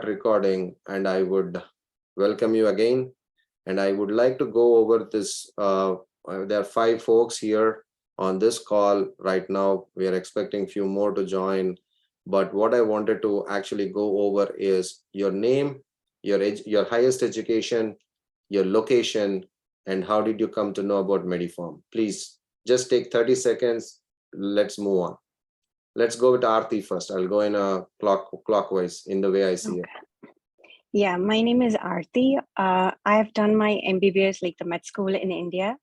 recording, and I would welcome you again. And I would like to go over this. There are 5 folks here on this call right now. We are expecting few more to join. But what I wanted to actually go over is your name, your highest education, your location, and how did you come to know about MediPharm. Please just take 30 seconds. Let's move on. Let's go with Aarti first. I'll go in a clockwise in the way I see it. Yeah, my name is Aarti. I have done my MBBS, like the med school in India.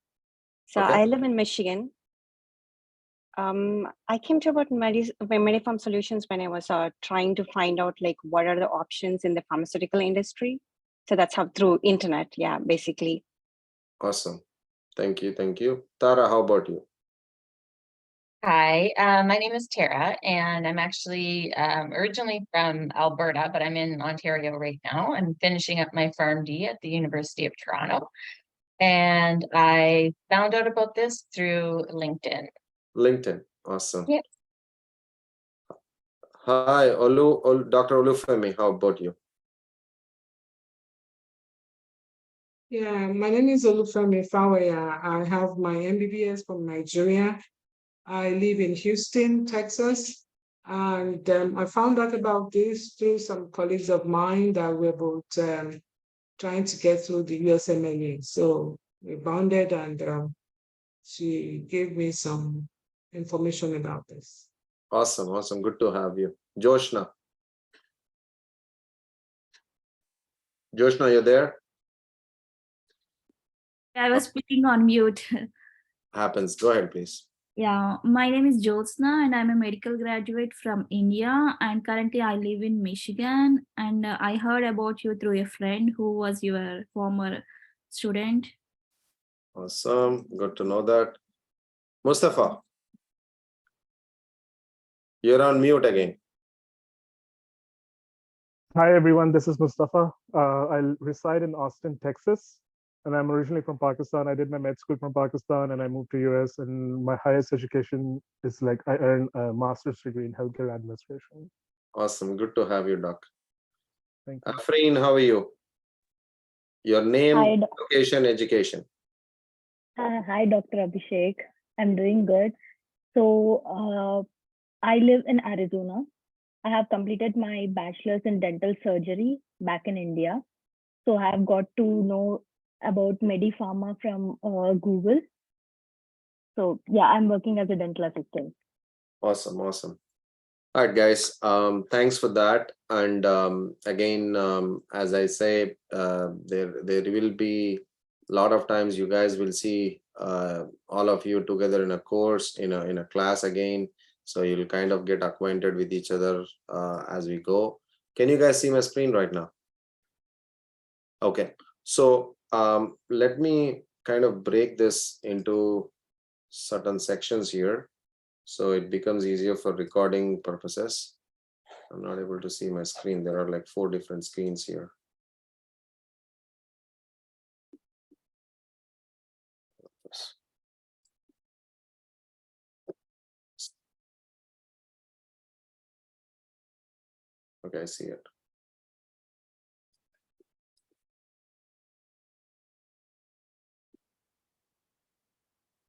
So Okay. I live in Michigan. I came to about MediPharm Solutions when I was trying to find out like what are the options in the pharmaceutical industry. So that's how through internet, yeah, basically. Awesome. Thank you. Thank you. Tara, how about you? Hi, my name is Tara, and I'm actually originally from Alberta, but I'm in Ontario right now. I'm finishing up my PharmD at the University of Toronto, and I found out about this through LinkedIn. LinkedIn. Awesome. Yep. Hi, Dr. Olufemi, how about you? Yeah, my name is Olufemi Fawaya. I have my MBBS from Nigeria. I live in Houston, Texas, and I found out about this through some colleagues of mine that were both trying to get through the USMLE. So we bonded, and she gave me some information about this. Awesome. Awesome. Good to have you. Joshna. Joshna, you there? I was speaking on mute. Happens. Go ahead, please. Yeah, my name is Jyotsna and I'm a medical graduate from India, and currently I live in Michigan, and I heard about you through a friend who was your former student. Awesome. Good to know that. Mustafa, you're on mute again. Hi, everyone. This is Mustafa. I reside in Austin, Texas, and I'm originally from Pakistan. I did my med school from Pakistan, and I moved to US. And my highest education is like I earned a master's degree in healthcare administration. Awesome. Good to have you, Doc. Thank you. Afreen, how are you? Your name, Hi, location, education. hi, Dr. Abhishek. I'm doing good. So, I live in Arizona. I have completed my bachelor's in dental surgery back in India. So, I have got to know about MediPharma from Google. So, yeah, I'm working as a dental assistant. Awesome. Awesome. All right, guys. Thanks for that. And again, as I say, there will be a lot of times you guys will see all of you together in a course, in a class again. So you'll kind of get acquainted with each other as we go. Can you guys see my screen right now? Okay. So let me kind of break this into certain sections here, so it becomes easier for recording purposes. I'm not able to see my screen. There are like 4 different screens here. Okay, I see it.